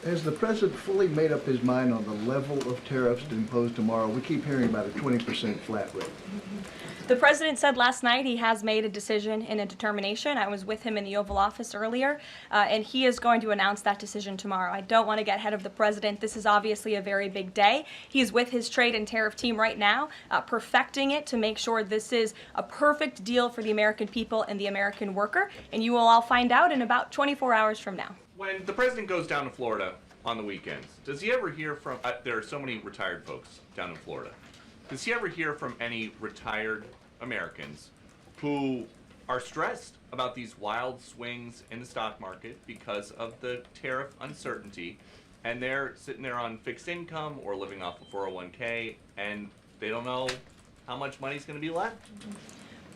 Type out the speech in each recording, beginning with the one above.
Has the president fully made up his mind on the level of tariffs to impose tomorrow? We keep hearing about a 20% flat rate. The president said last night he has made a decision and a determination. I was with him in the Oval Office earlier, and he is going to announce that decision tomorrow. I don't want to get ahead of the president. This is obviously a very big day. He's with his trade and tariff team right now, perfecting it to make sure this is a perfect deal for the American people and the American worker, and you will all find out in about 24 hours from now. When the president goes down to Florida on the weekends, does he ever hear from, there are so many retired folks down in Florida, does he ever hear from any retired Americans who are stressed about these wild swings in the stock market because of the tariff uncertainty, and they're sitting there on fixed income or living off a 401k, and they don't know how much money's going to be left?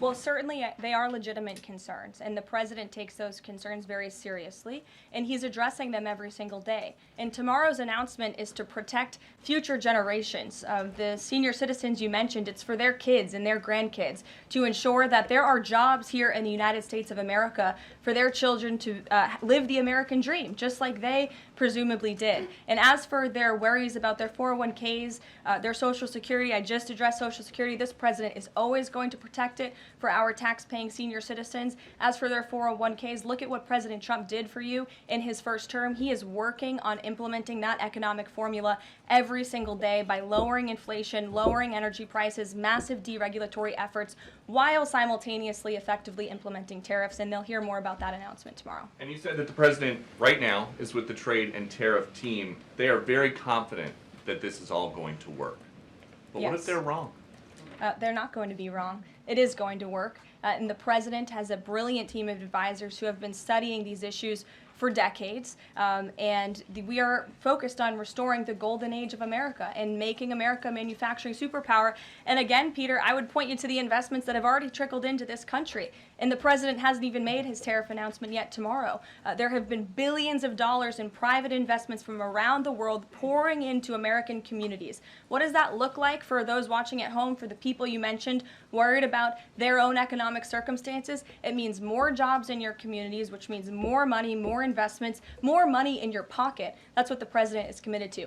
Well, certainly they are legitimate concerns, and the president takes those concerns very seriously, and he's addressing them every single day. And tomorrow's announcement is to protect future generations of the senior citizens you mentioned. It's for their kids and their grandkids to ensure that there are jobs here in the United States of America for their children to live the American dream, just like they presumably did. And as for their worries about their 401ks, their Social Security, I just addressed Social Security. This president is always going to protect it for our tax-paying senior citizens. As for their 401ks, look at what President Trump did for you in his first term. He is working on implementing that economic formula every single day by lowering inflation, lowering energy prices, massive deregulatory efforts, while simultaneously effectively implementing tariffs, and they'll hear more about that announcement tomorrow. And you said that the president right now is with the trade and tariff team. They are very confident that this is all going to work. But Yes. what if they're wrong? They're not going to be wrong. It is going to work. And the president has a brilliant team of advisors who have been studying these issues for decades. We are focused on restoring the golden age of America and making America a manufacturing superpower. And again, Peter, I would point you to the investments that have already trickled into this country. And the president hasn't even made his tariff announcement yet tomorrow. There have been billions of dollars in private investments from around the world pouring into American communities. What does that look like for those watching at home, for the people you mentioned worried about their own economic circumstances? It means more jobs in your communities, which means more money, more investments, more money in your pocket. That's what the president is committed to.